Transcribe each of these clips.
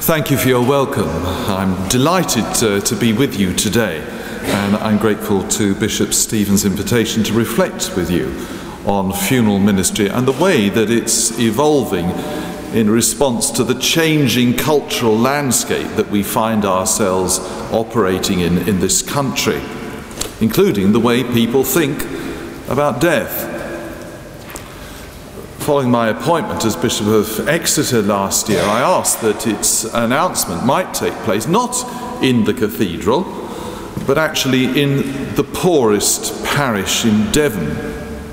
Thank you for your welcome. I'm delighted to be with you today, and I'm grateful to Bishop Stephen's invitation to reflect with you on funeral ministry and the way that it's evolving in response to the changing cultural landscape that we find ourselves operating in this country, including the way people think about death. Following my appointment as Bishop of Exeter last year, I asked that its announcement might take place not in the cathedral, but actually in the poorest parish in Devon,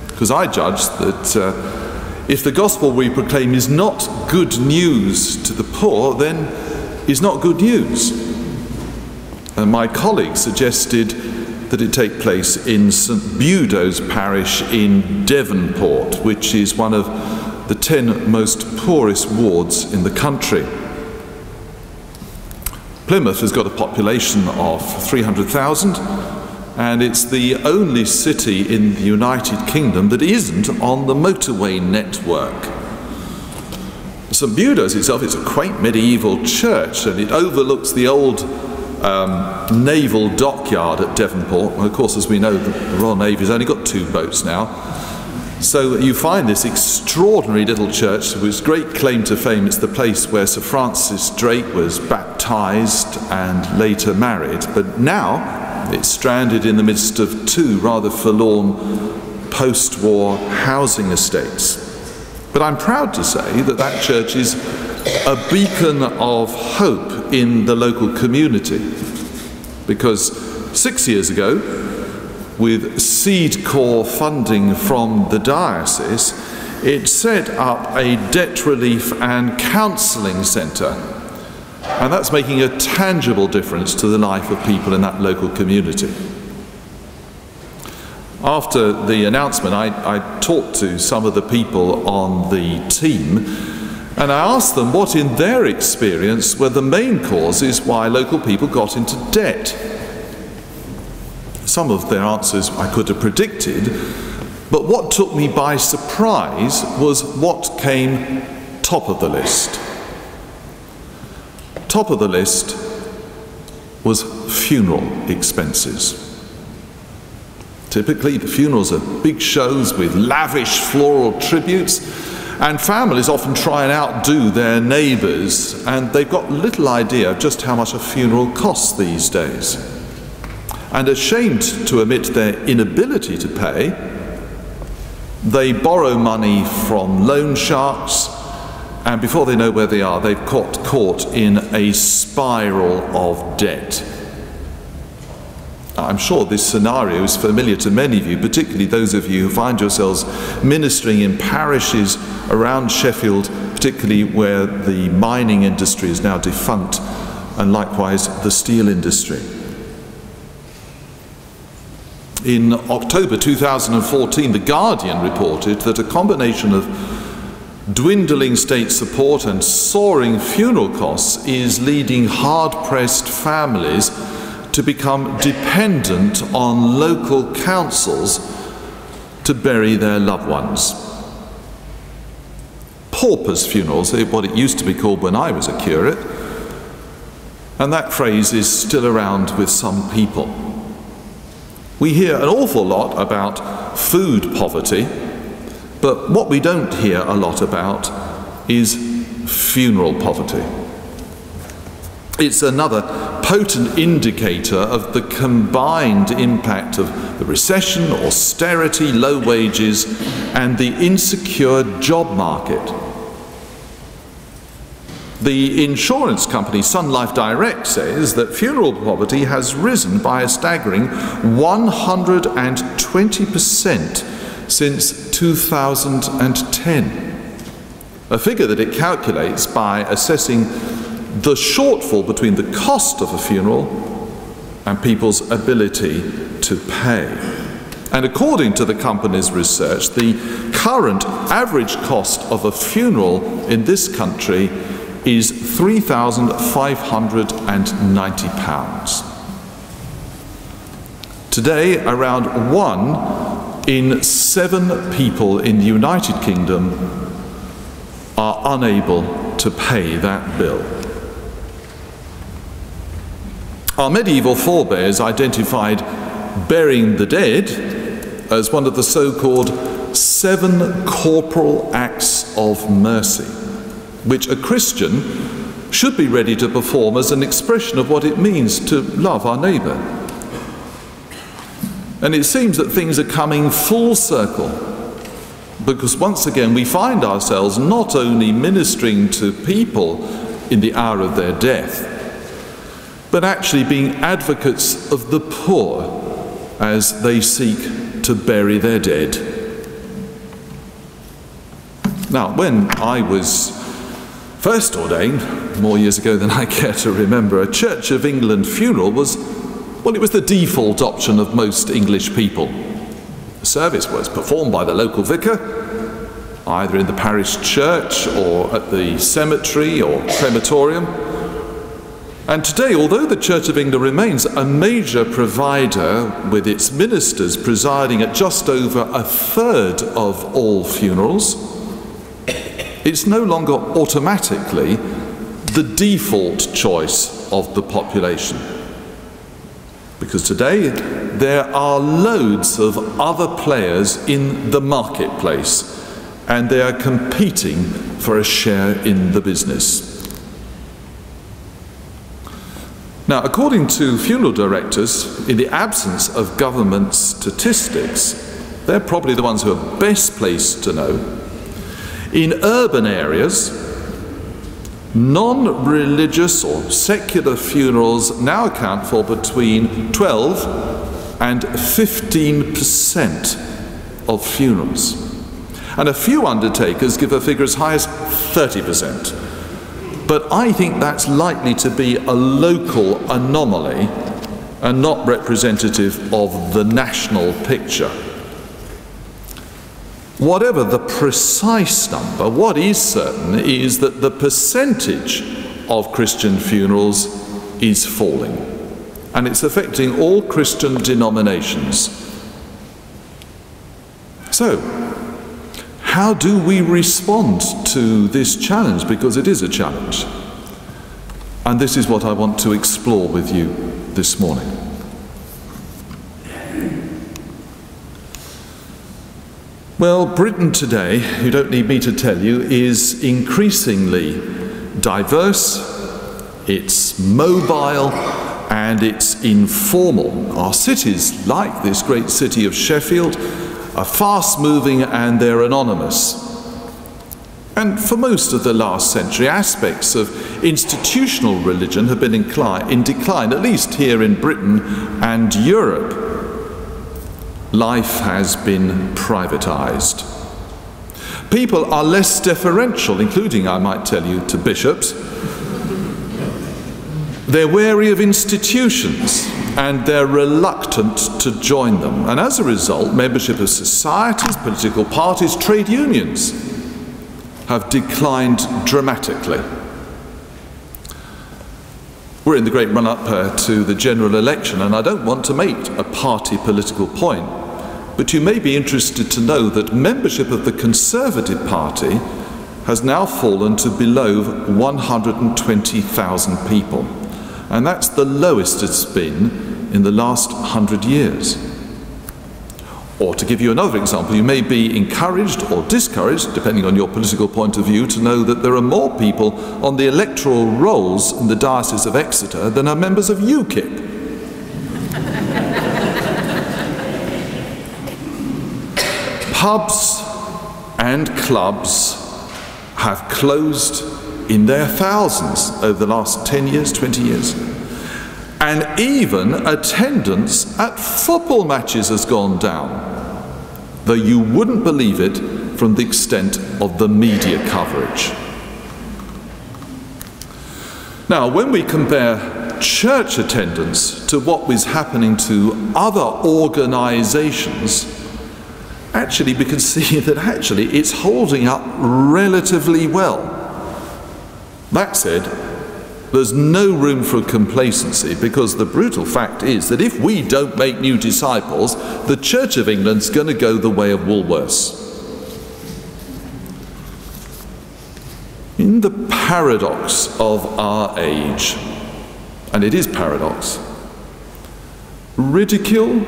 because I judged that if the gospel we proclaim is not good news to the poor, then is not good news. And my colleague suggested that it take place in St Budo's parish in Devonport, which is one of the 10 most poorest wards in the country. Plymouth has got a population of 300,000, and it's the only city in the United Kingdom that isn't on the motorway network. St Budo's itself is a quaint medieval church, and it overlooks the old naval dockyard at Devonport. And of course, as we know, the Royal Navy's only got 2 boats now. So you find this extraordinary little church with its great claim to fame. It's the place where Sir Francis Drake was baptised and later married. But now it's stranded in the midst of 2 rather forlorn post-war housing estates. But I'm proud to say that that church is a beacon of hope in the local community, because 6 years ago, with seed core funding from the diocese, it set up a debt relief and counselling centre, and that's making a tangible difference to the life of people in that local community. After the announcement, I talked to some of the people on the team, and I asked them what in their experience were the main causes why local people got into debt. Some of their answers I could have predicted, but what took me by surprise was what came top of the list. Top of the list was funeral expenses. Typically, the funerals are big shows with lavish floral tributes, and families often try and outdo their neighbours, and they've got little idea of just how much a funeral costs these days. And ashamed to admit their inability to pay, they borrow money from loan sharks, and before they know where they are, they've got caught in a spiral of debt. I'm sure this scenario is familiar to many of you, particularly those of you who find yourselves ministering in parishes around Sheffield, particularly where the mining industry is now defunct, and likewise the steel industry. In October 2014, The Guardian reported that a combination of dwindling state support and soaring funeral costs is leading hard-pressed families to become dependent on local councils to bury their loved ones. Paupers' funerals, what it used to be called when I was a curate, and that phrase is still around with some people. We hear an awful lot about food poverty, but what we don't hear a lot about is funeral poverty. It's another potent indicator of the combined impact of the recession, austerity, low wages, and the insecure job market. The insurance company Sun Life Direct says that funeral poverty has risen by a staggering 120% since 2010, a figure that it calculates by assessing the shortfall between the cost of a funeral and people's ability to pay. And according to the company's research, the current average cost of a funeral in this country is £3,590. Today, around 1 in 7 people in the United Kingdom are unable to pay that bill. Our medieval forebears identified burying the dead as one of the so-called 7 corporal acts of mercy, which a Christian should be ready to perform as an expression of what it means to love our neighbour. And it seems that things are coming full circle, because once again we find ourselves not only ministering to people in the hour of their death, but actually being advocates of the poor as they seek to bury their dead. Now, when I was first ordained, more years ago than I care to remember, a Church of England funeral was, well, it was the default option of most English people. The service was performed by the local vicar, either in the parish church or at the cemetery or crematorium. And today, although the Church of England remains a major provider, with its ministers presiding at just over 1/3 of all funerals, it's no longer automatically the default choice of the population. Because today there are loads of other players in the marketplace, and they are competing for a share in the business. Now, according to funeral directors, in the absence of government statistics, they're probably the ones who are best placed to know. In urban areas, non-religious or secular funerals now account for between 12 and 15% of funerals. And a few undertakers give a figure as high as 30%. But I think that's likely to be a local anomaly and not representative of the national picture. Whatever the precise number, what is certain is that the percentage of Christian funerals is falling, and it's affecting all Christian denominations. So, how do we respond to this challenge? Because it is a challenge. And this is what I want to explore with you this morning. Well, Britain today, you don't need me to tell you, is increasingly diverse, it's mobile, and it's informal. Our cities, like this great city of Sheffield, are fast-moving and they're anonymous. And for most of the last century, aspects of institutional religion have been in decline, at least here in Britain and Europe. Life has been privatized. People are less deferential, including, I might tell you, to bishops. They're wary of institutions, and they're reluctant to join them. And as a result, membership of societies, political parties, trade unions have declined dramatically. We're in the great run-up to the general election, and I don't want to make a party political point, but you may be interested to know that membership of the Conservative Party has now fallen to below 120,000 people. And that's the lowest it's been in the last 100 years. Or to give you another example, you may be encouraged or discouraged, depending on your political point of view, to know that there are more people on the electoral rolls in the Diocese of Exeter than are members of UKIP. Pubs and clubs have closed in their thousands over the last 10 years, 20 years. And even attendance at football matches has gone down, though you wouldn't believe it from the extent of the media coverage. Now, when we compare church attendance to what was happening to other organizations, actually we can see that actually it's holding up relatively well. That said, there's no room for complacency, because the brutal fact is that if we don't make new disciples, the Church of England's going to go the way of Woolworths. In the paradox of our age, and it is paradox, ridicule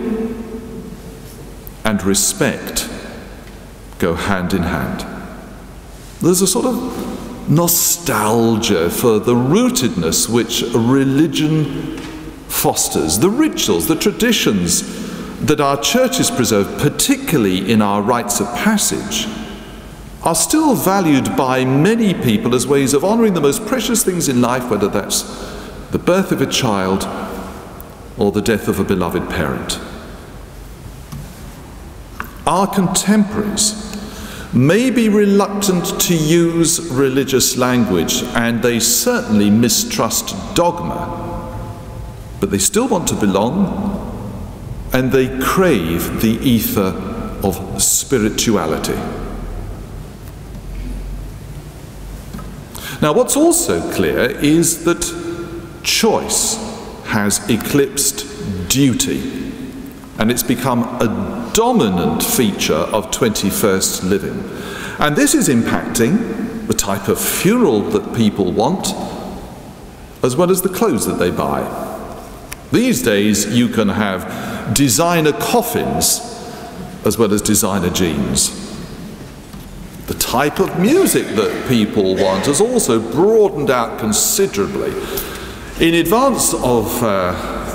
and respect go hand in hand. There's a sort of nostalgia for the rootedness which religion fosters, the rituals, the traditions that our churches preserve, particularly in our rites of passage, are still valued by many people as ways of honouring the most precious things in life, whether that's the birth of a child or the death of a beloved parent. Our contemporaries may be reluctant to use religious language, and they certainly mistrust dogma, but they still want to belong, and they crave the ether of spirituality. Now, what's also clear is that choice has eclipsed duty, and it's become a dominant feature of 21st living. And this is impacting the type of funeral that people want, as well as the clothes that they buy. These days, you can have designer coffins as well as designer jeans. The type of music that people want has also broadened out considerably. In advance of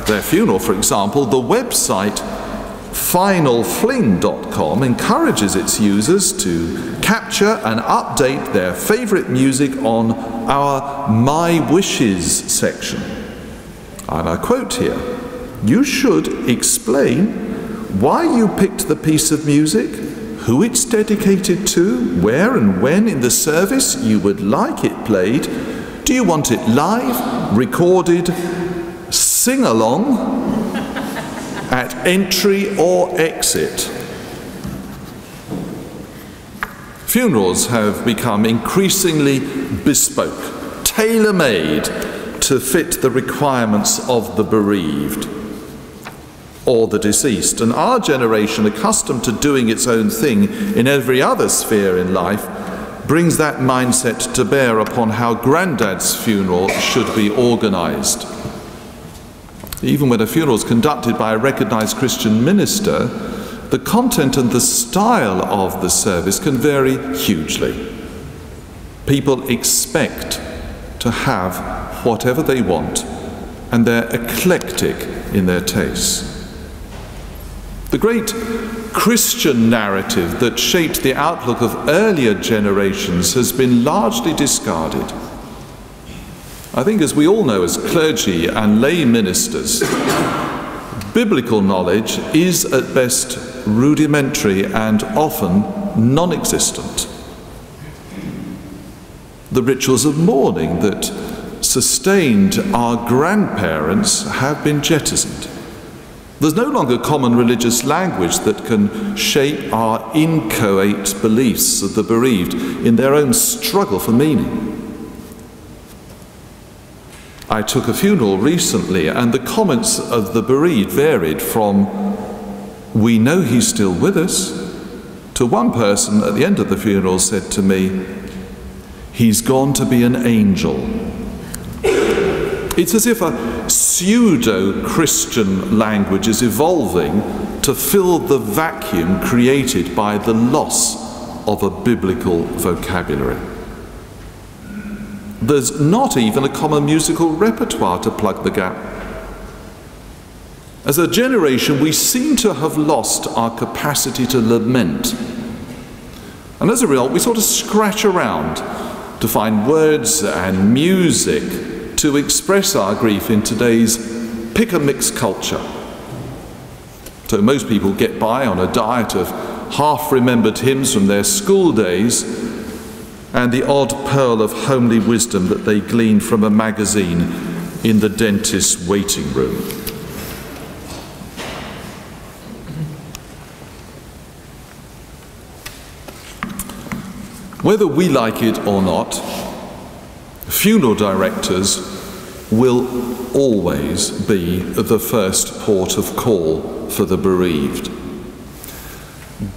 their funeral, for example, the website finalfling.com encourages its users to capture and update their favourite music on our My Wishes section. And I quote here, "You should explain why you picked the piece of music, who it's dedicated to, where and when in the service you would like it played. Do you want it live, recorded, sing-along, at entry or exit?" Funerals have become increasingly bespoke, tailor-made to fit the requirements of the bereaved or the deceased. And our generation, accustomed to doing its own thing in every other sphere in life, brings that mindset to bear upon how Grandad's funeral should be organised. Even when a funeral is conducted by a recognised Christian minister, the content and the style of the service can vary hugely. People expect to have whatever they want, and they're eclectic in their tastes. The great Christian narrative that shaped the outlook of earlier generations has been largely discarded. I think, as we all know as clergy and lay ministers, biblical knowledge is at best rudimentary and often non-existent. The rituals of mourning that sustained our grandparents have been jettisoned. There's no longer common religious language that can shape our inchoate beliefs of the bereaved in their own struggle for meaning. I took a funeral recently, and the comments of the bereaved varied from, "We know he's still with us," to one person at the end of the funeral said to me, "He's gone to be an angel." It's as if a pseudo-Christian language is evolving to fill the vacuum created by the loss of a biblical vocabulary. There's not even a common musical repertoire to plug the gap. As a generation, we seem to have lost our capacity to lament. And as a result, we sort of scratch around to find words and music to express our grief in today's pick-and-mix culture. So most people get by on a diet of half-remembered hymns from their school days and the odd pearl of homely wisdom that they glean from a magazine in the dentist's waiting room. Whether we like it or not, funeral directors will always be the first port of call for the bereaved.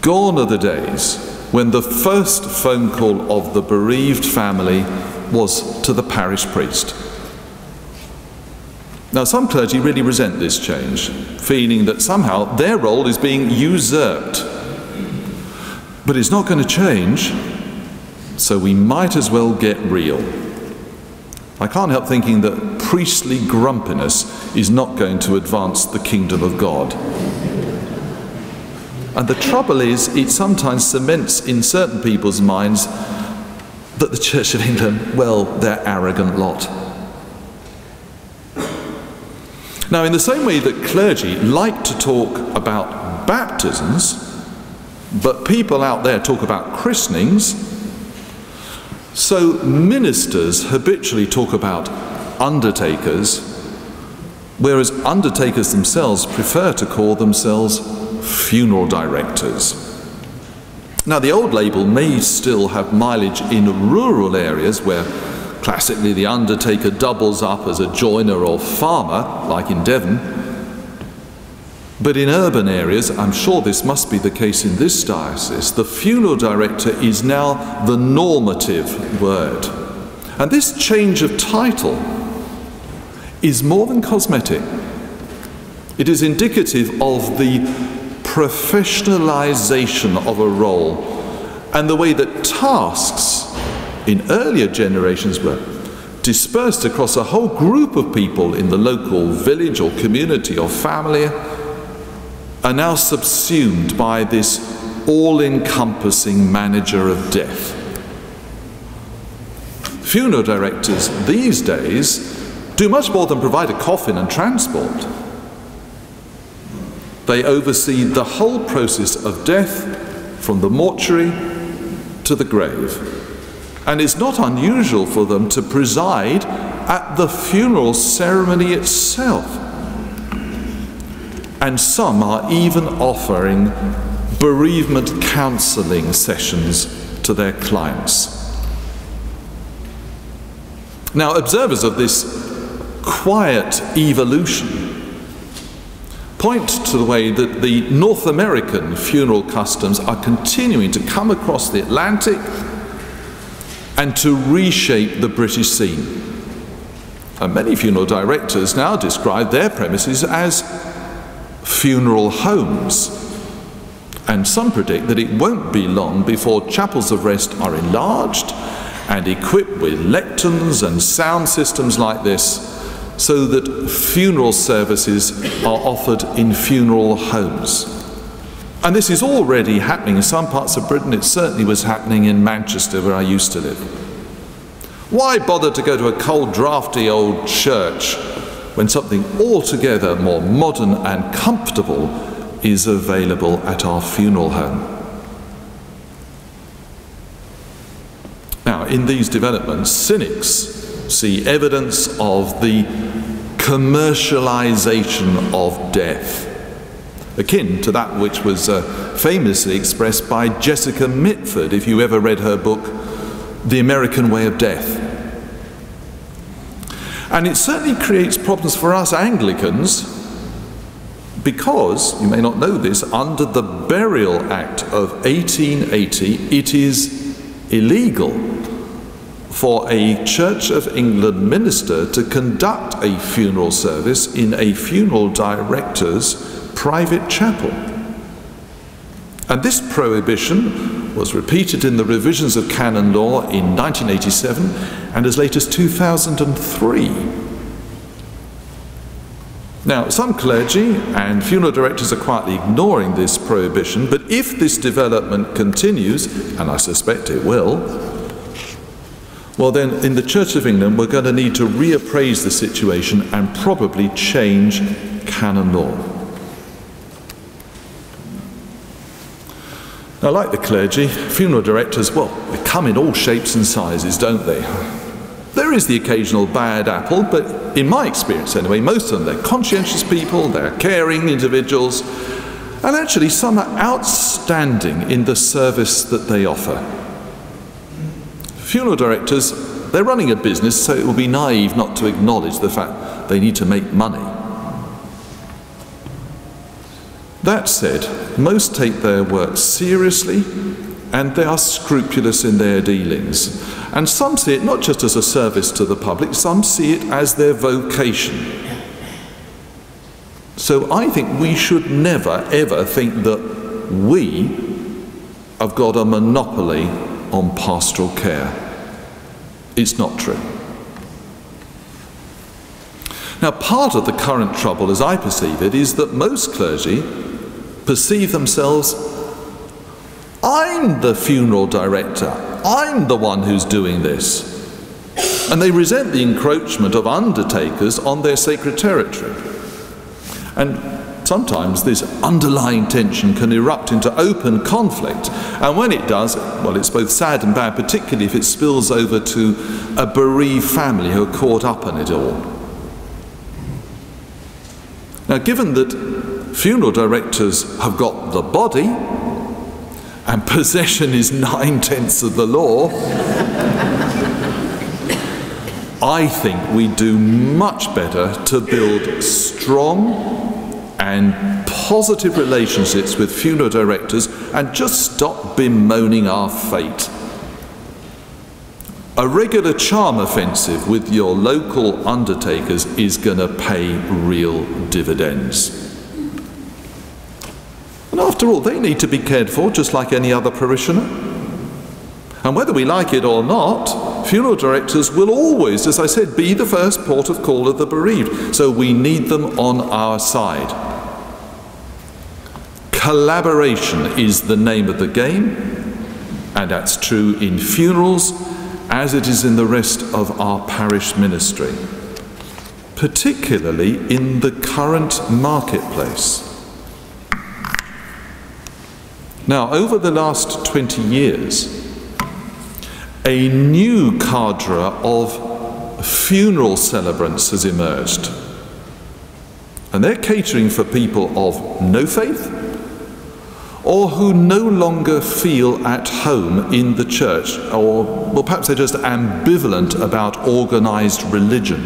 Gone are the days when the first phone call of the bereaved family was to the parish priest. Now, some clergy really resent this change, feeling that somehow their role is being usurped. But it's not going to change, so we might as well get real. I can't help thinking that priestly grumpiness is not going to advance the kingdom of God. And the trouble is, it sometimes cements in certain people's minds that the Church of England, well, they're arrogant lot. Now, in the same way that clergy like to talk about baptisms, but people out there talk about christenings, so ministers habitually talk about undertakers, whereas undertakers themselves prefer to call themselves funeral directors. Now, the old label may still have mileage in rural areas where classically the undertaker doubles up as a joiner or farmer, like in Devon. But in urban areas, I'm sure this must be the case in this diocese, the funeral director is now the normative word. And this change of title is more than cosmetic. It is indicative of the professionalization of a role and the way that tasks in earlier generations were dispersed across a whole group of people in the local village or community or family are now subsumed by this all-encompassing manager of death. Funeral directors these days do much more than provide a coffin and transport. They oversee the whole process of death from the mortuary to the grave. And it's not unusual for them to preside at the funeral ceremony itself. And some are even offering bereavement counselling sessions to their clients. Now, observers of this quiet evolution point to the way that the North American funeral customs are continuing to come across the Atlantic and to reshape the British scene. And many funeral directors now describe their premises as funeral homes. And some predict that it won't be long before chapels of rest are enlarged and equipped with lecterns and sound systems like this, so that funeral services are offered in funeral homes. And this is already happening in some parts of Britain. It certainly was happening in Manchester, where I used to live. Why bother to go to a cold, drafty old church when something altogether more modern and comfortable is available at our funeral home? Now, in these developments, cynics see evidence of the commercialization of death, akin to that which was famously expressed by Jessica Mitford, if you ever read her book, The American Way of Death. And it certainly creates problems for us Anglicans, because, you may not know this, under the Burial Act of 1880, it is illegal for a Church of England minister to conduct a funeral service in a funeral director's private chapel. And this prohibition was repeated in the revisions of canon law in 1987 and as late as 2003. Now, some clergy and funeral directors are quietly ignoring this prohibition, but if this development continues, and I suspect it will, well then, in the Church of England, we're going to need to reappraise the situation and probably change canon law. Now, like the clergy, funeral directors, well, they come in all shapes and sizes, don't they? There is the occasional bad apple, but in my experience anyway, most of them, they're conscientious people, they're caring individuals, and actually some are outstanding in the service that they offer. Funeral directors, they're running a business, so it would be naive not to acknowledge the fact they need to make money. That said, most take their work seriously and they are scrupulous in their dealings. And some see it not just as a service to the public, some see it as their vocation. So I think we should never, ever think that we have got a monopoly on pastoral care. It's not true. Now, part of the current trouble, as I perceive it, is that most clergy perceive themselves, I'm the funeral director, I'm the one who's doing this. And they resent the encroachment of undertakers on their sacred territory. And sometimes this underlying tension can erupt into open conflict. And when it does, well, it's both sad and bad, particularly if it spills over to a bereaved family who are caught up in it all. Now, given that funeral directors have got the body, and possession is 9/10 of the law, I think we do much better to build strong and positive relationships with funeral directors and just stop bemoaning our fate. A regular charm offensive with your local undertakers is going to pay real dividends. And after all, they need to be cared for just like any other parishioner. And whether we like it or not, funeral directors will always, as I said, be the first port of call of the bereaved. So we need them on our side. Collaboration is the name of the game, and that's true in funerals as it is in the rest of our parish ministry, particularly in the current marketplace. Now, over the last 20 years, a new cadre of funeral celebrants has emerged. And they're catering for people of no faith or who no longer feel at home in the church, or well, perhaps they're just ambivalent about organized religion.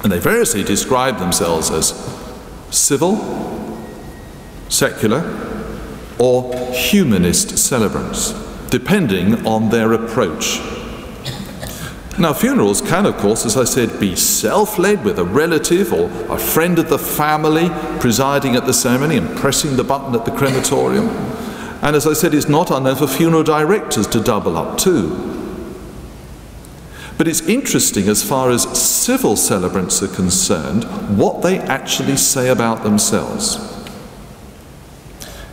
And they variously describe themselves as civil, secular, or humanist celebrants, depending on their approach. Now, funerals can, of course, as I said, be self-led with a relative or a friend of the family presiding at the ceremony and pressing the button at the crematorium. And as I said, it's not unknown for funeral directors to double up too. But it's interesting, as far as civil celebrants are concerned, what they actually say about themselves.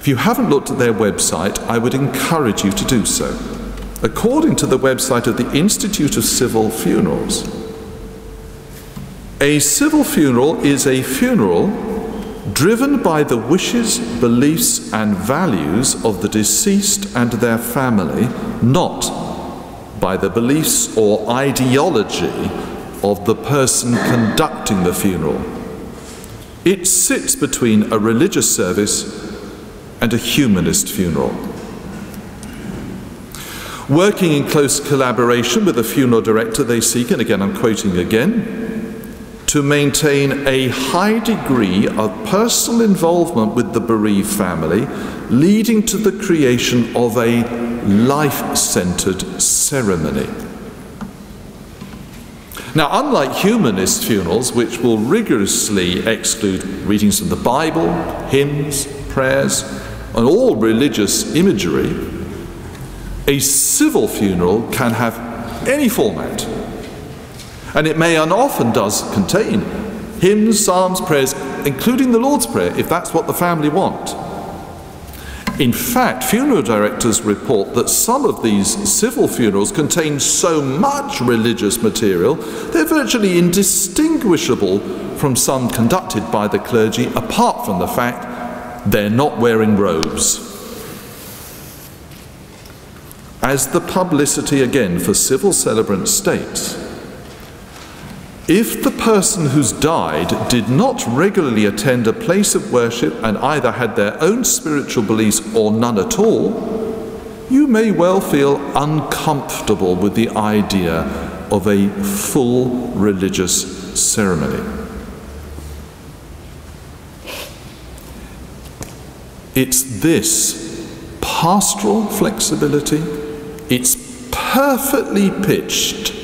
If you haven't looked at their website, I would encourage you to do so. According to the website of the Institute of Civil Funerals, a civil funeral is a funeral driven by the wishes, beliefs, and values of the deceased and their family, not by the beliefs or ideology of the person conducting the funeral. It sits between a religious service and a humanist funeral. Working in close collaboration with the funeral director, they seek, and again I'm quoting again, to maintain a high degree of personal involvement with the bereaved family, leading to the creation of a life-centered ceremony. Now, unlike humanist funerals, which will rigorously exclude readings from the Bible, hymns, prayers, and all religious imagery, a civil funeral can have any format, and it may and often does contain hymns, psalms, prayers, including the Lord's Prayer, if that's what the family want. In fact, funeral directors report that some of these civil funerals contain so much religious material, they're virtually indistinguishable from some conducted by the clergy, apart from the fact they're not wearing robes. As the publicity again for civil celebrants states, if the person who's died did not regularly attend a place of worship and either had their own spiritual beliefs or none at all, you may well feel uncomfortable with the idea of a full religious ceremony. It's this pastoral flexibility, it's perfectly pitched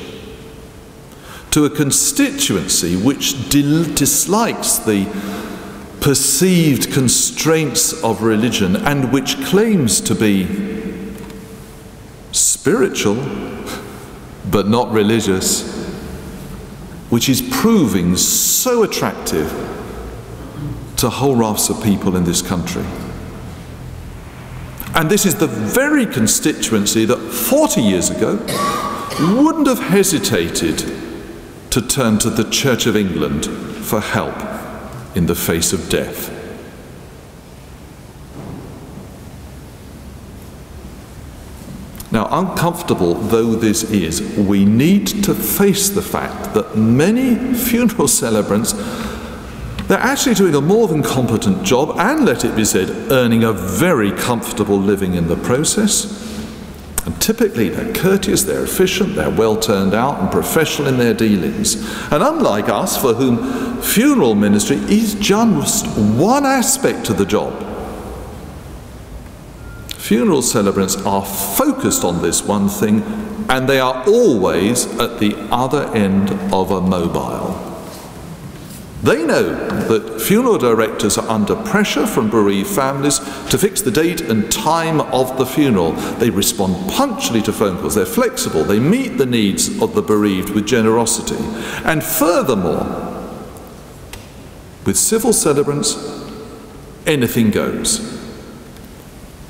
to a constituency which dislikes the perceived constraints of religion and which claims to be spiritual but not religious, which is proving so attractive to whole rafts of people in this country. And this is the very constituency that 40 years ago wouldn't have hesitated to turn to the Church of England for help in the face of death. Now, uncomfortable though this is, we need to face the fact that many funeral celebrants, they're actually doing a more than competent job, and let it be said, earning a very comfortable living in the process. And typically they're courteous, they're efficient, they're well turned out and professional in their dealings. And unlike us, for whom funeral ministry is just one aspect of the job, funeral celebrants are focused on this one thing, and they are always at the other end of a mobile. They know that funeral directors are under pressure from bereaved families to fix the date and time of the funeral. They respond punctually to phone calls, they're flexible, they meet the needs of the bereaved with generosity. And furthermore, with civil celebrants, anything goes.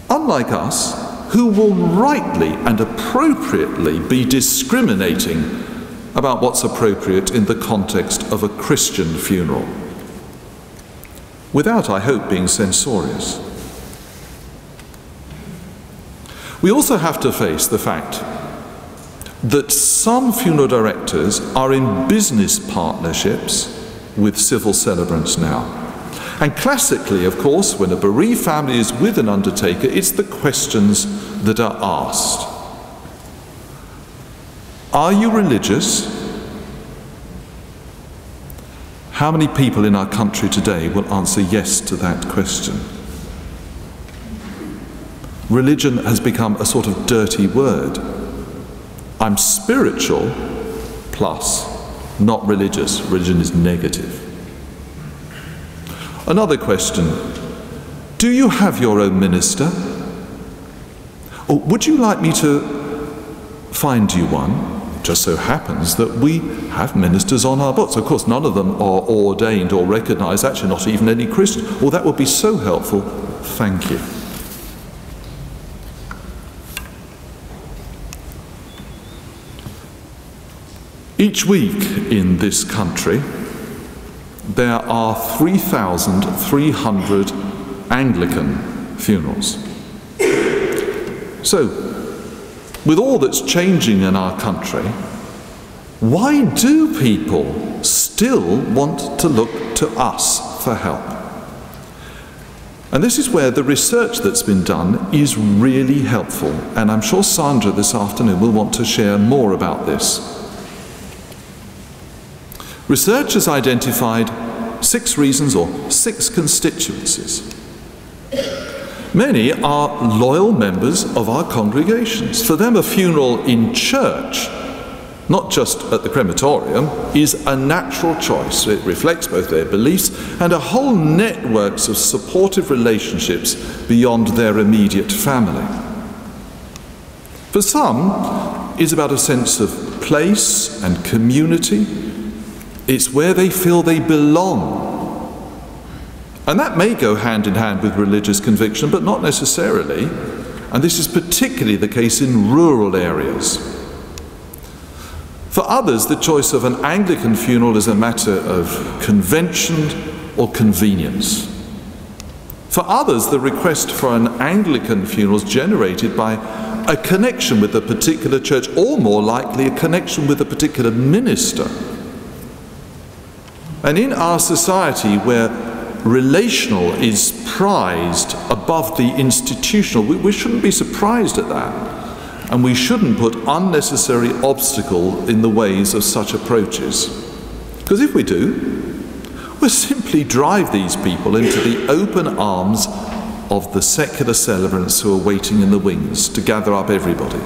Unlike us, who will rightly and appropriately be discriminating about what's appropriate in the context of a Christian funeral, without, I hope, being censorious. We also have to face the fact that some funeral directors are in business partnerships with civil celebrants now. And classically, of course, when a bereaved family is with an undertaker, it's the questions that are asked. Are you religious? How many people in our country today will answer yes to that question? Religion has become a sort of dirty word. I'm spiritual plus not religious. Religion is negative. Another question, do you have your own minister? Or would you like me to find you one? It just so happens that we have ministers on our books. Of course, none of them are ordained or recognized, actually not even any Christian. Well, that would be so helpful. Thank you. Each week in this country, there are 3,300 Anglican funerals. So, with all that's changing in our country, why do people still want to look to us for help? And this is where the research that's been done is really helpful, and I'm sure Sandra this afternoon will want to share more about this. Research has identified 6 reasons or 6 constituencies. Many are loyal members of our congregations. For them, a funeral in church, not just at the crematorium, is a natural choice. It reflects both their beliefs and a whole networks of supportive relationships beyond their immediate family. For some, it's about a sense of place and community. It's where they feel they belong. And that may go hand in hand with religious conviction, but not necessarily. And this is particularly the case in rural areas. For others, the choice of an Anglican funeral is a matter of convention or convenience. For others, the request for an Anglican funeral is generated by a connection with a particular church, or more likely, a connection with a particular minister. And in our society, where relational is prized above the institutional, we shouldn't be surprised at that. And we shouldn't put unnecessary obstacle in the ways of such approaches. Because if we do, we'll simply drive these people into the open arms of the secular celebrants who are waiting in the wings to gather up everybody.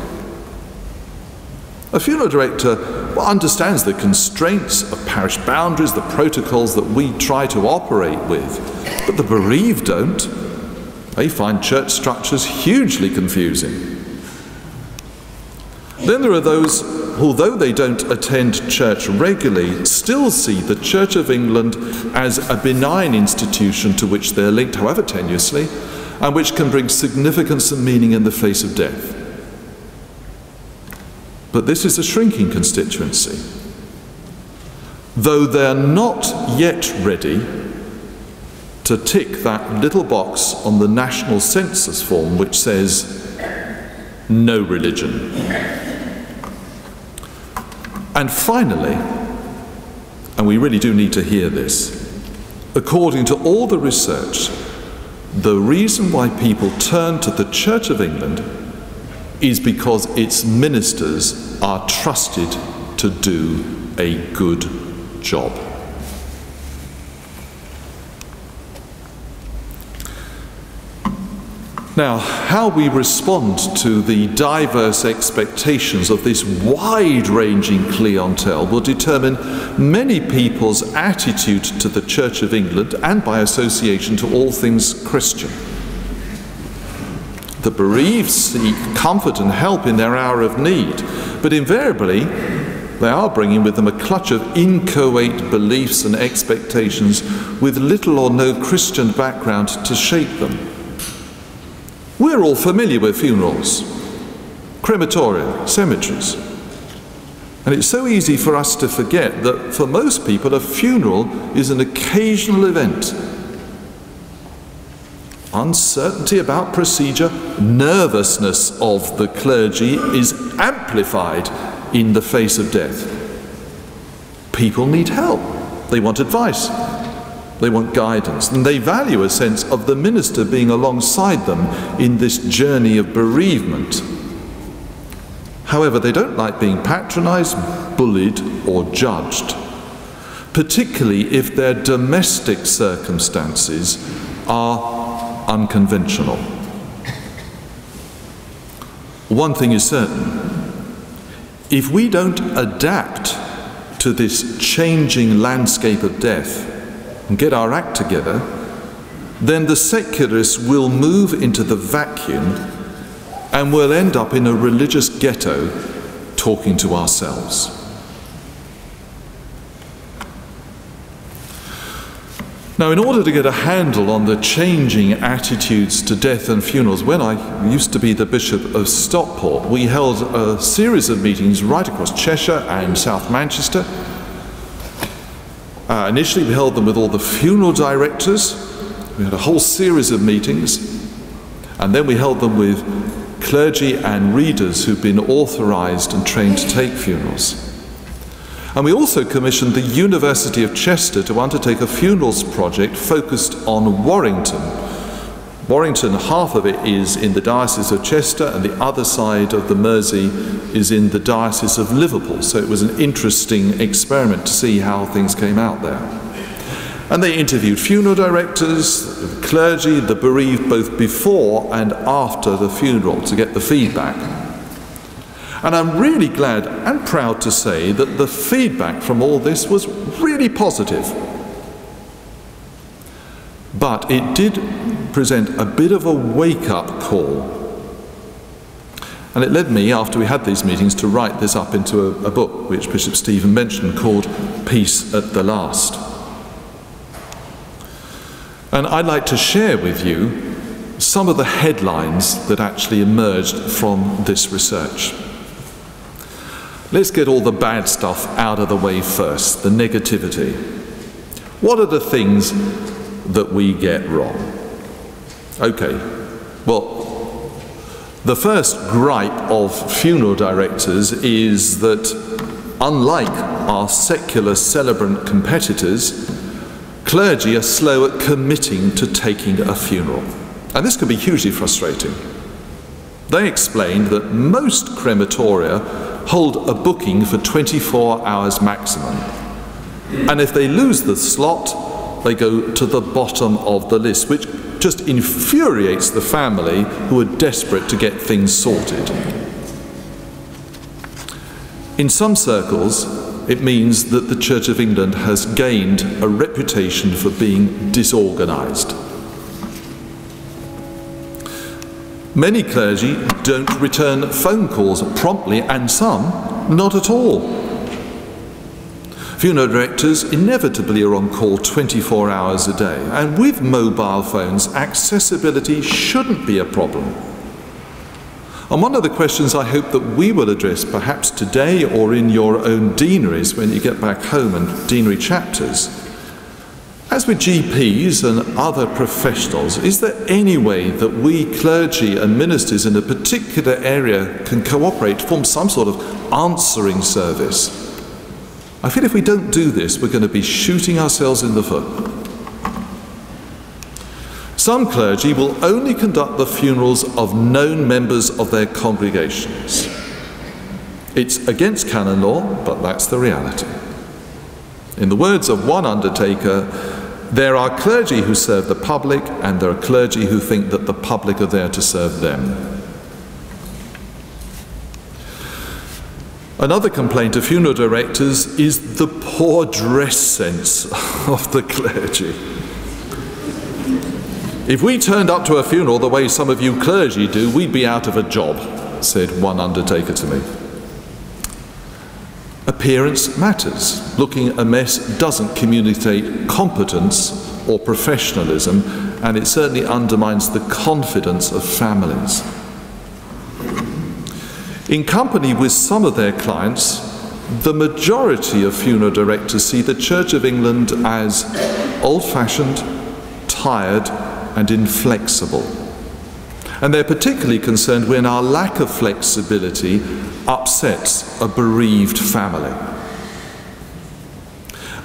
A funeral director understands the constraints of parish boundaries, the protocols that we try to operate with, but the bereaved don't. They find church structures hugely confusing. Then there are those who, although they don't attend church regularly, still see the Church of England as a benign institution to which they're linked, however tenuously, and which can bring significance and meaning in the face of death. But this is a shrinking constituency. Though they're not yet ready to tick that little box on the national census form which says, no religion. And finally, and we really do need to hear this, according to all the research, the reason why people turn to the Church of England is because its ministers are trusted to do a good job. Now, how we respond to the diverse expectations of this wide-ranging clientele will determine many people's attitude to the Church of England and, by association, to all things Christian. The bereaved seek comfort and help in their hour of need, but invariably they are bringing with them a clutch of inchoate beliefs and expectations with little or no Christian background to shape them. We're all familiar with funerals, crematoria, cemeteries, and it's so easy for us to forget that for most people a funeral is an occasional event. Uncertainty about procedure, nervousness of the clergy is amplified in the face of death. People need help. They want advice. They want guidance. And they value a sense of the minister being alongside them in this journey of bereavement. However, they don't like being patronized, bullied, or judged, particularly if their domestic circumstances are unconventional. One thing is certain: if we don't adapt to this changing landscape of death and get our act together, then the secularists will move into the vacuum and we'll end up in a religious ghetto talking to ourselves. Now, in order to get a handle on the changing attitudes to death and funerals, when I used to be the Bishop of Stockport, we held a series of meetings right across Cheshire and South Manchester. Initially, we held them with all the funeral directors. We had a whole series of meetings. And then we held them with clergy and readers who've been authorised and trained to take funerals. And we also commissioned the University of Chester to undertake a funerals project focused on Warrington. Warrington, half of it is in the Diocese of Chester, and the other side of the Mersey is in the Diocese of Liverpool. So it was an interesting experiment to see how things came out there. And they interviewed funeral directors, the clergy, the bereaved, both before and after the funeral to get the feedback. And I'm really glad and proud to say that the feedback from all this was really positive. But it did present a bit of a wake-up call. And it led me, after we had these meetings, to write this up into a book which Bishop Stephen mentioned called Peace at the Last. And I'd like to share with you some of the headlines that actually emerged from this research. Let's get all the bad stuff out of the way first, the negativity. What are the things that we get wrong? Okay, well, the first gripe of funeral directors is that, unlike our secular celebrant competitors, clergy are slow at committing to taking a funeral. And this can be hugely frustrating. They explained that most crematoria hold a booking for 24 hours maximum. And if they lose the slot, they go to the bottom of the list, which just infuriates the family who are desperate to get things sorted. In some circles, it means that the Church of England has gained a reputation for being disorganised. Many clergy don't return phone calls promptly, and some not at all. Funeral directors inevitably are on call 24 hours a day, and with mobile phones, accessibility shouldn't be a problem. And one of the questions I hope that we will address, perhaps today or in your own deaneries when you get back home and deanery chapters, as with GPs and other professionals, is there any way that we clergy and ministers in a particular area can cooperate, form some sort of answering service? I feel if we don't do this, we're going to be shooting ourselves in the foot. Some clergy will only conduct the funerals of known members of their congregations. It's against canon law, but that's the reality. In the words of one undertaker, there are clergy who serve the public, and there are clergy who think that the public are there to serve them. Another complaint of funeral directors is the poor dress sense of the clergy. If we turned up to a funeral the way some of you clergy do, we'd be out of a job, said one undertaker to me. Appearance matters. Looking a mess doesn't communicate competence or professionalism, and it certainly undermines the confidence of families. In company with some of their clients, the majority of funeral directors see the Church of England as old-fashioned, tired, and inflexible. And they're particularly concerned when our lack of flexibility upsets a bereaved family.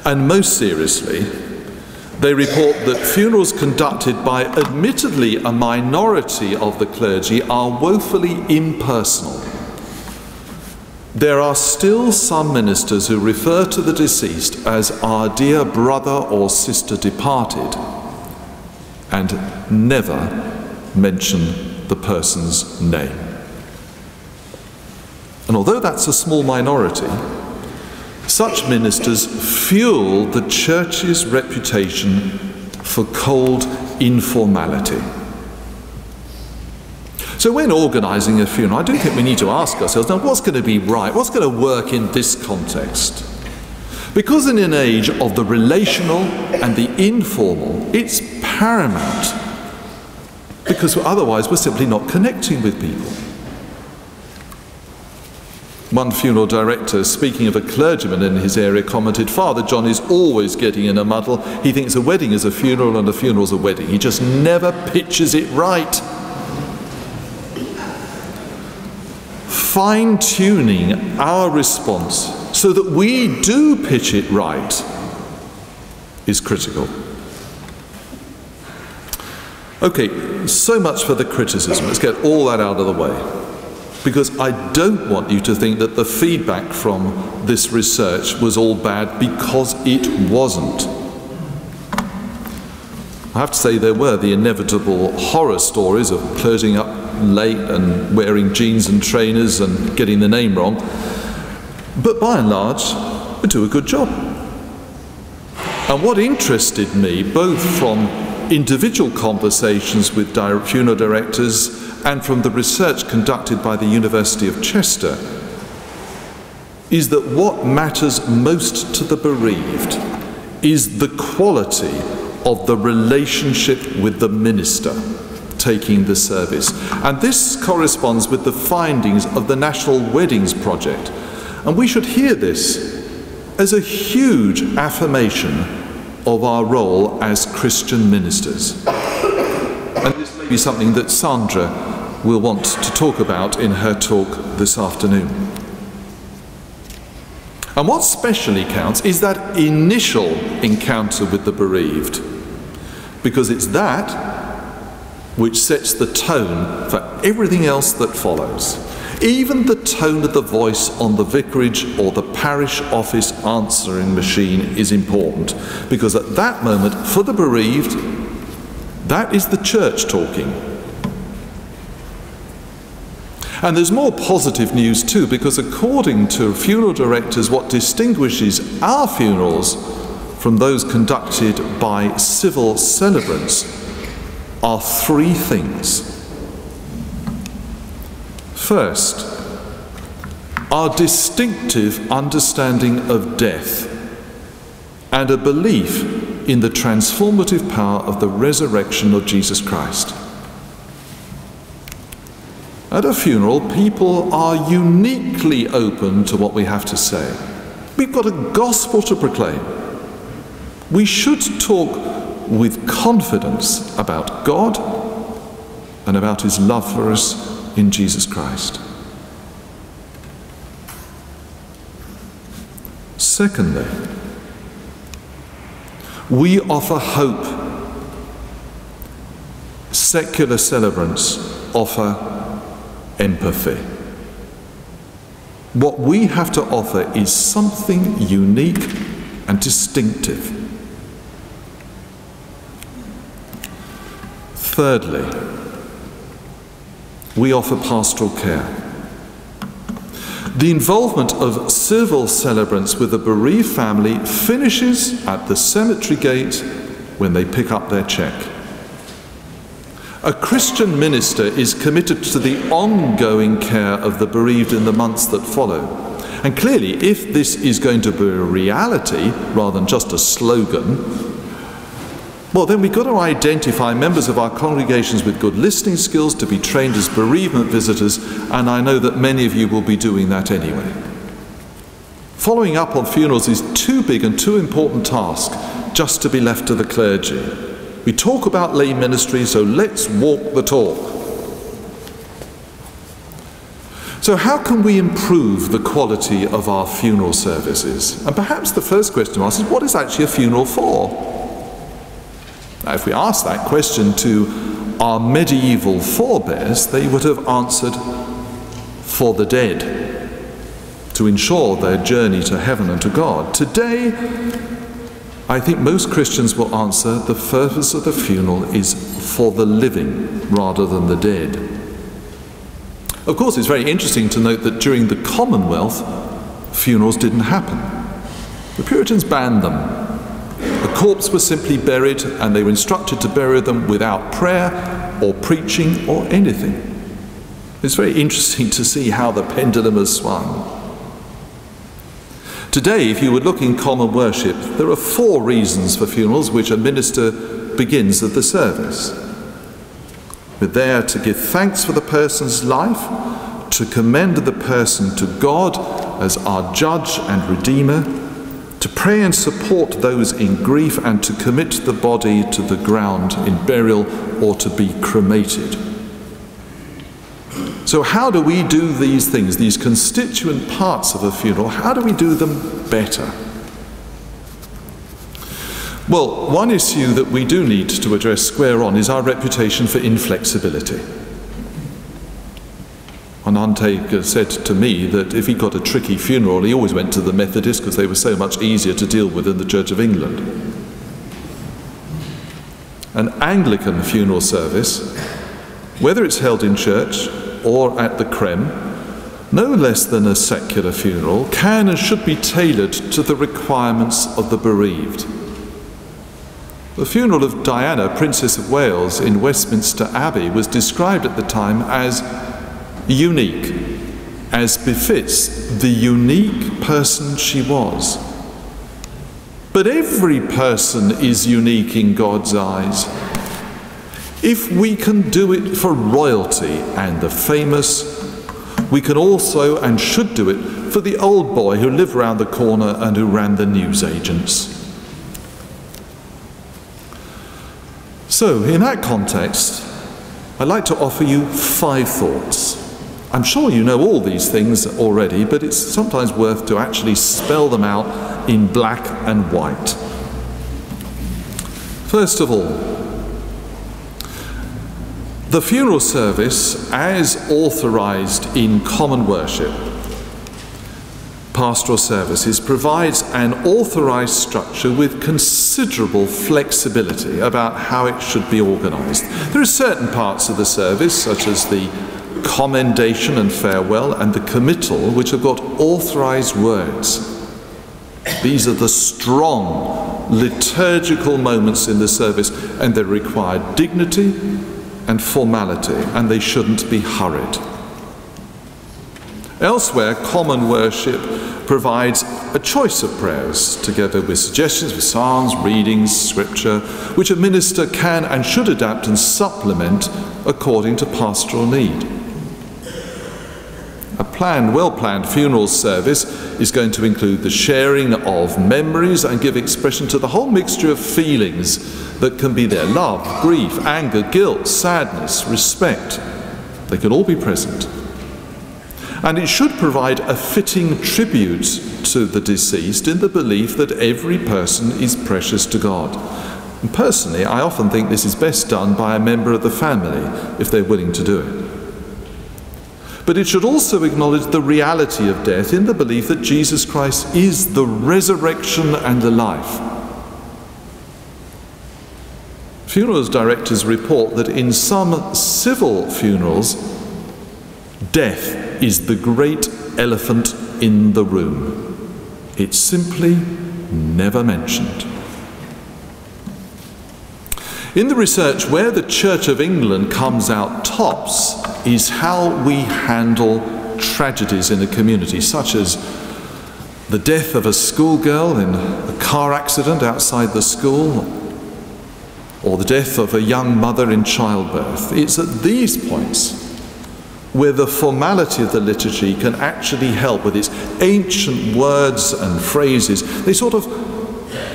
And most seriously, they report that funerals conducted by admittedly a minority of the clergy are woefully impersonal. There are still some ministers who refer to the deceased as our dear brother or sister departed, and never mention the person's name. And although that's a small minority, such ministers fuel the Church's reputation for cold informality. So when organising a funeral, I do think we need to ask ourselves, now what's going to be right? What's going to work in this context? Because in an age of the relational and the informal, it's paramount, because otherwise we're simply not connecting with people. One funeral director, speaking of a clergyman in his area, commented, "Father John is always getting in a muddle. He thinks a wedding is a funeral and a funeral's a wedding. He just never pitches it right." Fine-tuning our response so that we do pitch it right is critical. Okay, so much for the criticism. Let's get all that out of the way, because I don't want you to think that the feedback from this research was all bad, because it wasn't. I have to say there were the inevitable horror stories of closing up late and wearing jeans and trainers and getting the name wrong, but by and large we do a good job. And what interested me, both from individual conversations with funeral directors and from the research conducted by the University of Chester, is that what matters most to the bereaved is the quality of the relationship with the minister taking the service. And this corresponds with the findings of the National Weddings Project. And we should hear this as a huge affirmation of our role as Christian ministers. And this may be something that Sandra will want to talk about in her talk this afternoon. And what specially counts is that initial encounter with the bereaved, because it's that which sets the tone for everything else that follows. Even the tone of the voice on the vicarage or the parish office answering machine is important, because at that moment, for the bereaved, that is the church talking. And there's more positive news too, because according to funeral directors, what distinguishes our funerals from those conducted by civil celebrants are three things. First, our distinctive understanding of death and a belief in the transformative power of the resurrection of Jesus Christ. At a funeral, people are uniquely open to what we have to say. We've got a gospel to proclaim. We should talk with confidence about God and about his love for us in Jesus Christ. Secondly, we offer hope. Secular celebrants offer empathy. What we have to offer is something unique and distinctive. Thirdly, we offer pastoral care. The involvement of civil celebrants with the bereaved family finishes at the cemetery gate when they pick up their cheque. A Christian minister is committed to the ongoing care of the bereaved in the months that follow. And clearly, if this is going to be a reality rather than just a slogan, well, then we've got to identify members of our congregations with good listening skills to be trained as bereavement visitors, and I know that many of you will be doing that anyway. Following up on funerals is too big and too important task just to be left to the clergy. We talk about lay ministry, so let's walk the talk. So how can we improve the quality of our funeral services? And perhaps the first question to ask is, what is actually a funeral for? Now, if we ask that question to our medieval forebears, they would have answered, for the dead, to ensure their journey to heaven and to God. Today, I think most Christians will answer, the purpose of the funeral is for the living rather than the dead. Of course, it's very interesting to note that during the Commonwealth, funerals didn't happen. The Puritans banned them. The corpse was simply buried, and they were instructed to bury them without prayer or preaching or anything. It's very interesting to see how the pendulum has swung. Today, if you would look in common worship, there are 4 reasons for funerals which a minister begins at the service. We're there to give thanks for the person's life, to commend the person to God as our judge and redeemer, to pray and support those in grief, and to commit the body to the ground in burial or to be cremated. So how do we do these things, these constituent parts of a funeral? How do we do them better? Well, one issue that we do need to address square on is our reputation for inflexibility. An undertaker said to me that if he got a tricky funeral, he always went to the Methodist because they were so much easier to deal with than the Church of England. An Anglican funeral service, whether it's held in church or at the creme, no less than a secular funeral, can and should be tailored to the requirements of the bereaved. The funeral of Diana, Princess of Wales, in Westminster Abbey was described at the time as unique, as befits the unique person she was. But every person is unique in God's eyes. If we can do it for royalty and the famous, we can also and should do it for the old boy who lived round the corner and who ran the newsagents. So, in that context, I'd like to offer you 5 thoughts. I'm sure you know all these things already, but it's sometimes worth to actually spell them out in black and white. First of all, the funeral service, as authorized in common worship, pastoral services, provides an authorized structure with considerable flexibility about how it should be organized. There are certain parts of the service, such as the commendation and farewell, and the committal, which have got authorized words. These are the strong liturgical moments in the service, and they require dignity and formality, and they shouldn't be hurried. Elsewhere, common worship provides a choice of prayers, together with suggestions for psalms, readings, scripture, which a minister can and should adapt and supplement according to pastoral need. A well-planned funeral service is going to include the sharing of memories and give expression to the whole mixture of feelings that can be there: love, grief, anger, guilt, sadness, respect. They can all be present. And it should provide a fitting tribute to the deceased in the belief that every person is precious to God. And personally, I often think this is best done by a member of the family, if they're willing to do it. But it should also acknowledge the reality of death in the belief that Jesus Christ is the resurrection and the life. Funerals directors report that in some civil funerals, death is the great elephant in the room. It's simply never mentioned. In the research, where the Church of England comes out tops is how we handle tragedies in a community, such as the death of a schoolgirl in a car accident outside the school, or the death of a young mother in childbirth. It's at these points where the formality of the liturgy can actually help with its ancient words and phrases. They sort of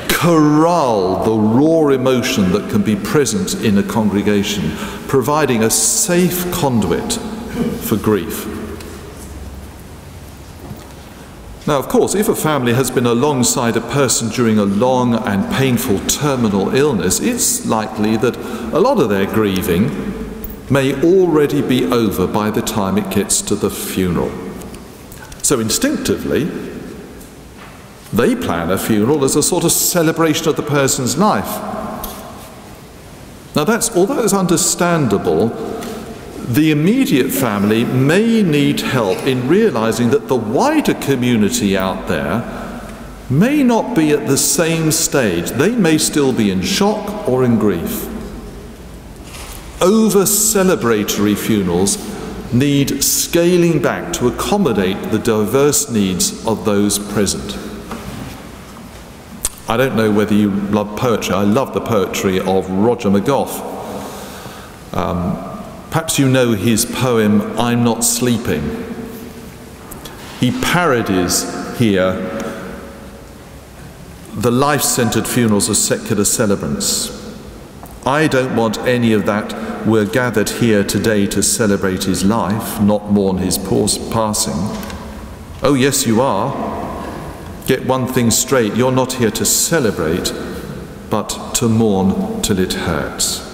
corral the raw emotion that can be present in a congregation, providing a safe conduit for grief. Now, of course, if a family has been alongside a person during a long and painful terminal illness, it's likely that a lot of their grieving may already be over by the time it gets to the funeral. So instinctively, they plan a funeral as a sort of celebration of the person's life. Now although it's understandable, the immediate family may need help in realizing that the wider community out there may not be at the same stage. They may still be in shock or in grief. Over-celebratory funerals need scaling back to accommodate the diverse needs of those present. I don't know whether you love poetry. I love the poetry of Roger McGough. Perhaps you know his poem, I'm Not Sleeping. He parodies here the life-centered funerals of secular celebrants. I don't want any of that. We're gathered here today to celebrate his life, not mourn his passing. Oh yes, you are. Get one thing straight, you're not here to celebrate, but to mourn till it hurts.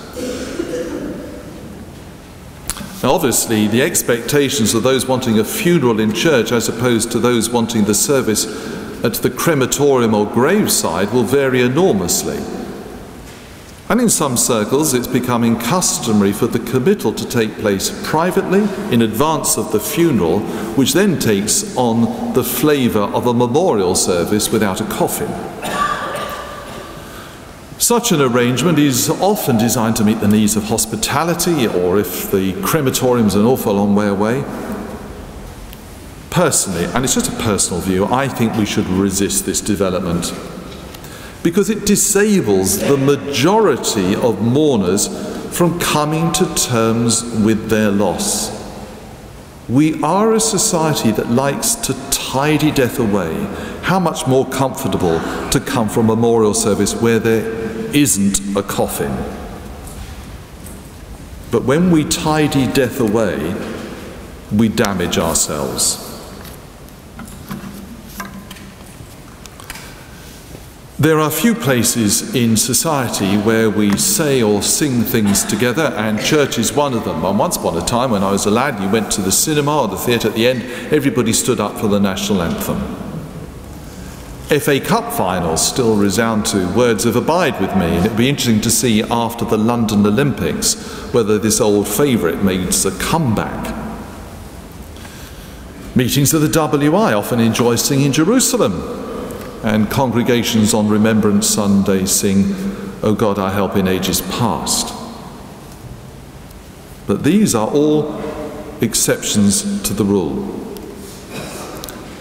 Now obviously, the expectations of those wanting a funeral in church as opposed to those wanting the service at the crematorium or graveside will vary enormously. And in some circles, it's becoming customary for the committal to take place privately in advance of the funeral, which then takes on the flavour of a memorial service without a coffin. Such an arrangement is often designed to meet the needs of hospitality, or if the crematorium's an awful long way away. Personally, and it's just a personal view, I think we should resist this development, because it disables the majority of mourners from coming to terms with their loss. We are a society that likes to tidy death away. How much more comfortable to come from a memorial service where there isn't a coffin. But when we tidy death away, we damage ourselves. There are few places in society where we say or sing things together, and church is one of them. And once upon a time, when I was a lad, you went to the cinema or the theatre at the end, everybody stood up for the national anthem. FA Cup finals still resound to words of Abide With Me, and it'd be interesting to see after the London Olympics whether this old favourite makes a comeback. Meetings of the WI often enjoy singing Jerusalem, and congregations on Remembrance Sunday sing, "O God, our help in ages past." But these are all exceptions to the rule.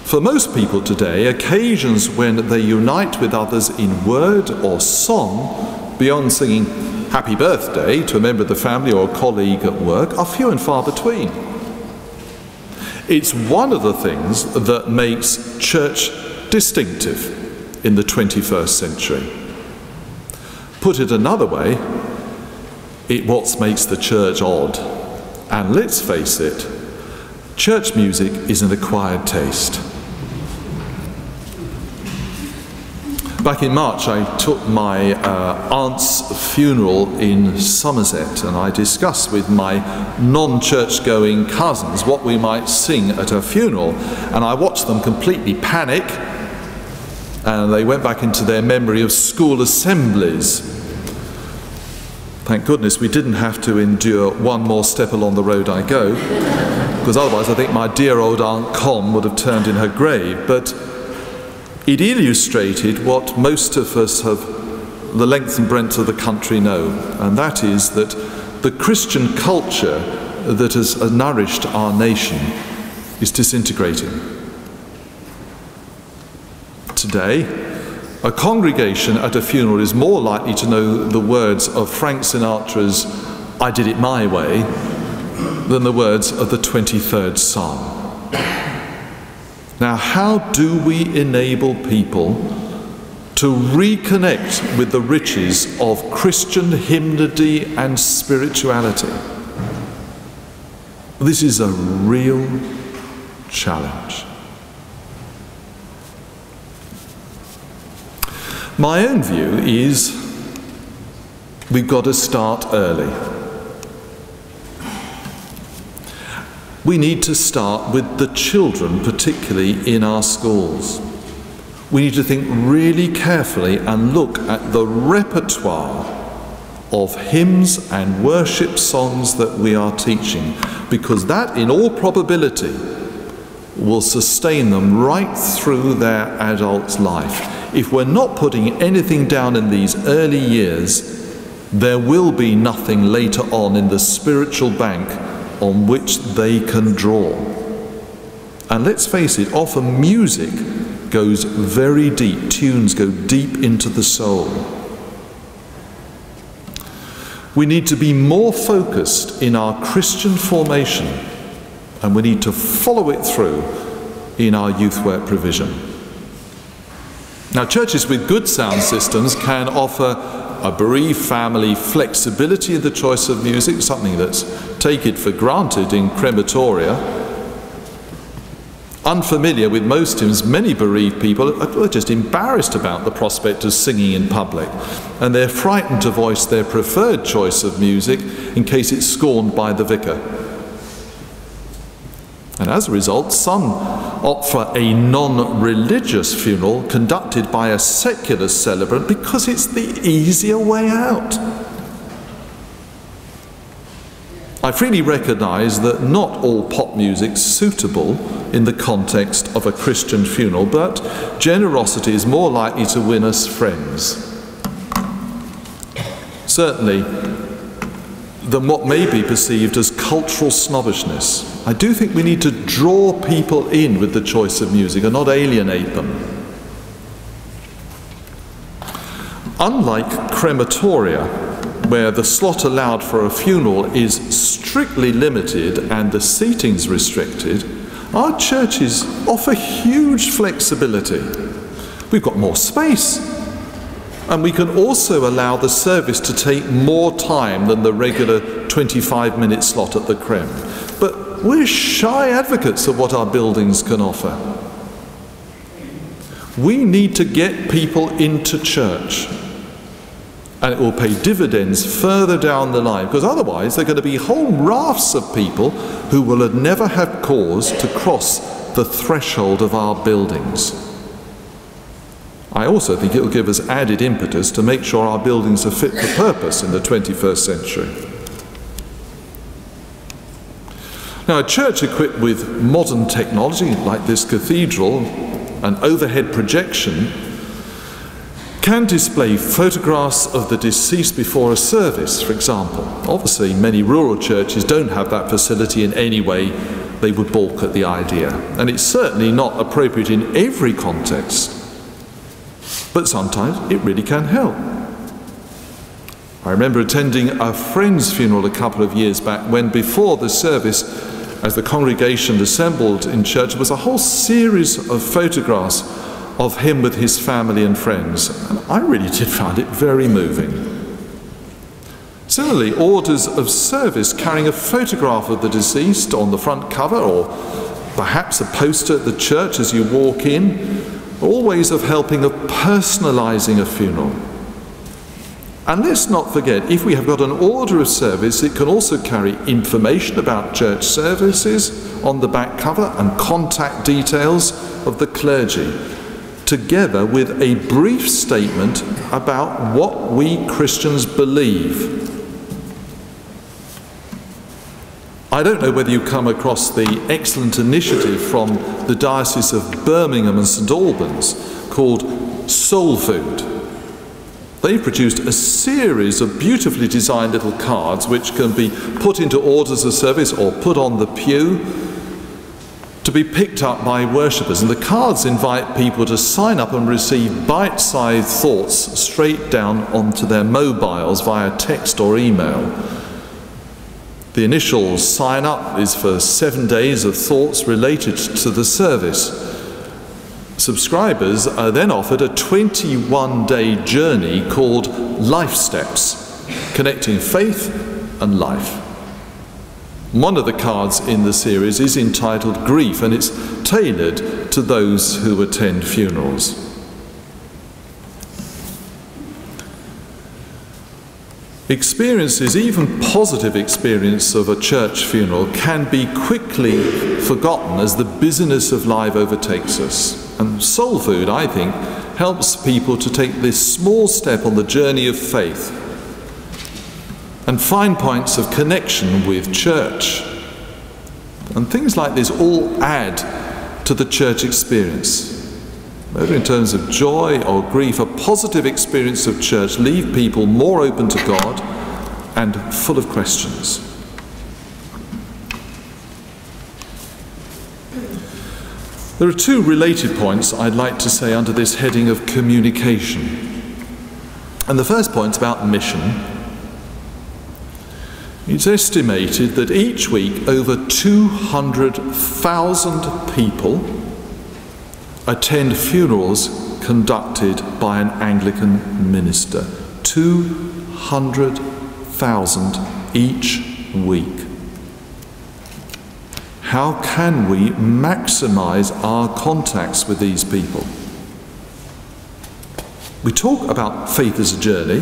For most people today, occasions when they unite with others in word or song, beyond singing happy birthday to a member of the family or a colleague at work, are few and far between. It's one of the things that makes church distinctive in the 21st century. Put it another way, it's what makes the church odd. And let's face it, church music is an acquired taste. Back in March, I took my aunt's funeral in Somerset, and I discussed with my non-church-going cousins what we might sing at her funeral, and I watched them completely panic, and they went back into their memory of school assemblies. Thank goodness we didn't have to endure one more step along the road I go, because otherwise I think my dear old Aunt Con would have turned in her grave. But it illustrated what most of us have the length and breadth of the country know, and that is that the Christian culture that has nourished our nation is disintegrating. Today, a congregation at a funeral is more likely to know the words of Frank Sinatra's "I Did It My Way" than the words of the 23rd Psalm. Now, how do we enable people to reconnect with the riches of Christian hymnody and spirituality? This is a real challenge. My own view is we've got to start early. We need to start with the children, particularly in our schools. We need to think really carefully and look at the repertoire of hymns and worship songs that we are teaching, because that, in all probability, will sustain them right through their adult life. If we're not putting anything down in these early years, there will be nothing later on in the spiritual bank on which they can draw. And let's face it, often music goes very deep, tunes go deep into the soul. We need to be more focused in our Christian formation, and we need to follow it through in our youth work provision. Now, churches with good sound systems can offer a bereaved family flexibility in the choice of music, something that's taken for granted in crematoria. Unfamiliar with most hymns, many bereaved people are just embarrassed about the prospect of singing in public, and they're frightened to voice their preferred choice of music in case it's scorned by the vicar. And as a result, some opt for a non-religious funeral conducted by a secular celebrant because it's the easier way out. I freely recognise that not all pop music's suitable in the context of a Christian funeral, but generosity is more likely to win us friends, certainly, than what may be perceived as cultural snobbishness. I do think we need to draw people in with the choice of music and not alienate them. Unlike crematoria, where the slot allowed for a funeral is strictly limited and the seating's restricted, our churches offer huge flexibility. We've got more space, and we can also allow the service to take more time than the regular 25-minute slot at the crem. But we're shy advocates of what our buildings can offer. We need to get people into church, and it will pay dividends further down the line, because otherwise there are going to be whole rafts of people who will never have cause to cross the threshold of our buildings. I also think it will give us added impetus to make sure our buildings are fit for purpose in the 21st century. Now, a church equipped with modern technology, like this cathedral, an overhead projection, can display photographs of the deceased before a service, for example. Obviously, many rural churches don't have that facility in any way. They would balk at the idea. And it's certainly not appropriate in every context. But sometimes it really can help. I remember attending a friend's funeral a couple of years back when before the service, as the congregation assembled in church, there was a whole series of photographs of him with his family and friends. And I really did find it very moving. Similarly, orders of service carrying a photograph of the deceased on the front cover, or perhaps a poster at the church as you walk in, are all ways of helping of personalising a funeral. And let's not forget, if we have got an order of service, it can also carry information about church services on the back cover and contact details of the clergy, together with a brief statement about what we Christians believe. I don't know whether you come across the excellent initiative from the Diocese of Birmingham and St Albans called Soul Food. They've produced a series of beautifully designed little cards which can be put into orders of service or put on the pew to be picked up by worshippers. And the cards invite people to sign up and receive bite-sized thoughts straight down onto their mobiles via text or email. The initial sign-up is for 7 days of thoughts related to the service. Subscribers are then offered a 21-day journey called Life Steps, connecting faith and life. One of the cards in the series is entitled Grief, and it's tailored to those who attend funerals. Experiences, even positive experience of a church funeral, can be quickly forgotten as the busyness of life overtakes us. And Soul Food, I think, helps people to take this small step on the journey of faith and find points of connection with church. And things like this all add to the church experience. Whether in terms of joy or grief, a positive experience of church leaves people more open to God and full of questions. There are two related points I'd like to say under this heading of communication. And the first point's about mission. It's estimated that each week over 200,000 people attend funerals conducted by an Anglican minister. 200,000 each week. How can we maximize our contacts with these people? We talk about faith as a journey,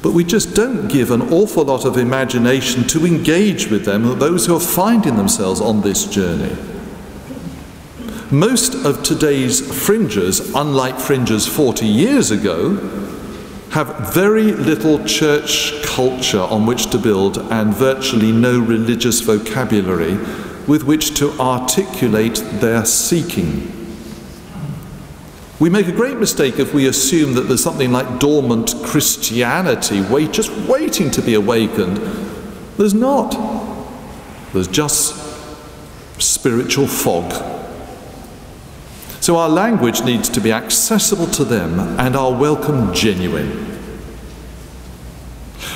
but we just don't give an awful lot of imagination to engage with them, those who are finding themselves on this journey. Most of today's fringers, unlike fringers 40 years ago, have very little church culture on which to build and virtually no religious vocabulary with which to articulate their seeking. We make a great mistake if we assume that there's something like dormant Christianity just waiting to be awakened. There's not. There's just spiritual fog. So our language needs to be accessible to them and our welcome genuine.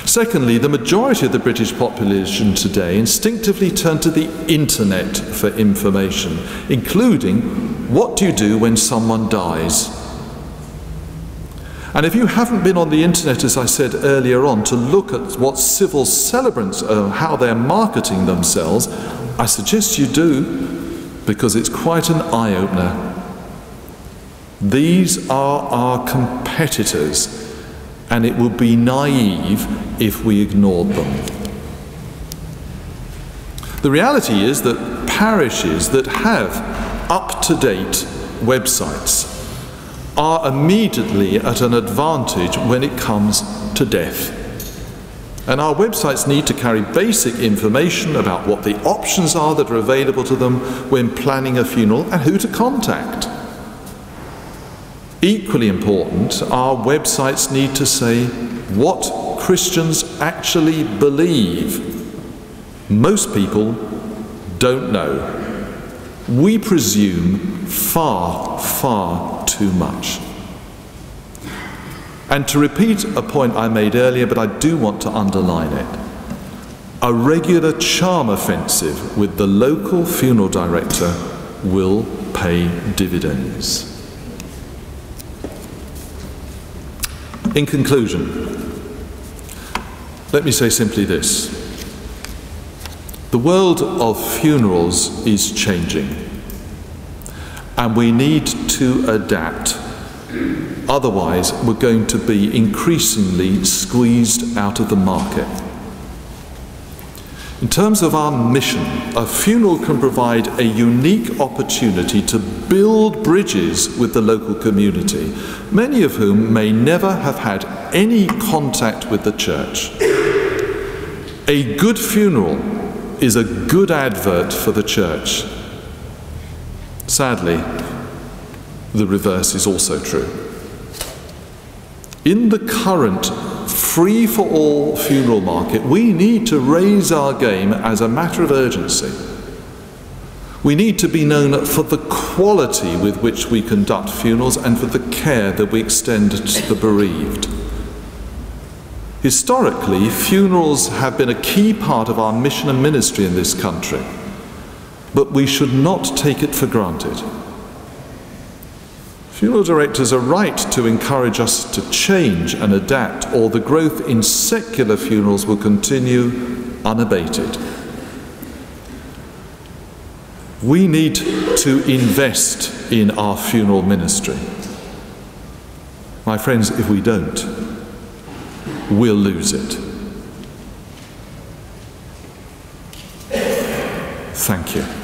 Secondly, the majority of the British population today instinctively turn to the internet for information, including what do you do when someone dies? And if you haven't been on the internet, as I said earlier on, to look at what civil celebrants how they're marketing themselves, I suggest you do, because it's quite an eye-opener. These are our competitors, and it would be naive if we ignored them. The reality is that parishes that have up-to-date websites are immediately at an advantage when it comes to death. And our websites need to carry basic information about what the options are that are available to them when planning a funeral and who to contact. Equally important, our websites need to say what Christians actually believe. Most people don't know. We presume far, far too much. And to repeat a point I made earlier, but I do want to underline it, a regular charm offensive with the local funeral director will pay dividends. In conclusion, let me say simply this. The world of funerals is changing, and we need to adapt. Otherwise, we're going to be increasingly squeezed out of the market. In terms of our mission, a funeral can provide a unique opportunity to build bridges with the local community, many of whom may never have had any contact with the church. A good funeral is a good advert for the church. Sadly, the reverse is also true. In the current free-for-all funeral market, we need to raise our game as a matter of urgency. We need to be known for the quality with which we conduct funerals and for the care that we extend to the bereaved. Historically, funerals have been a key part of our mission and ministry in this country, but we should not take it for granted. Funeral directors are right to encourage us to change and adapt, or the growth in secular funerals will continue unabated. We need to invest in our funeral ministry. My friends, if we don't, we'll lose it. Thank you.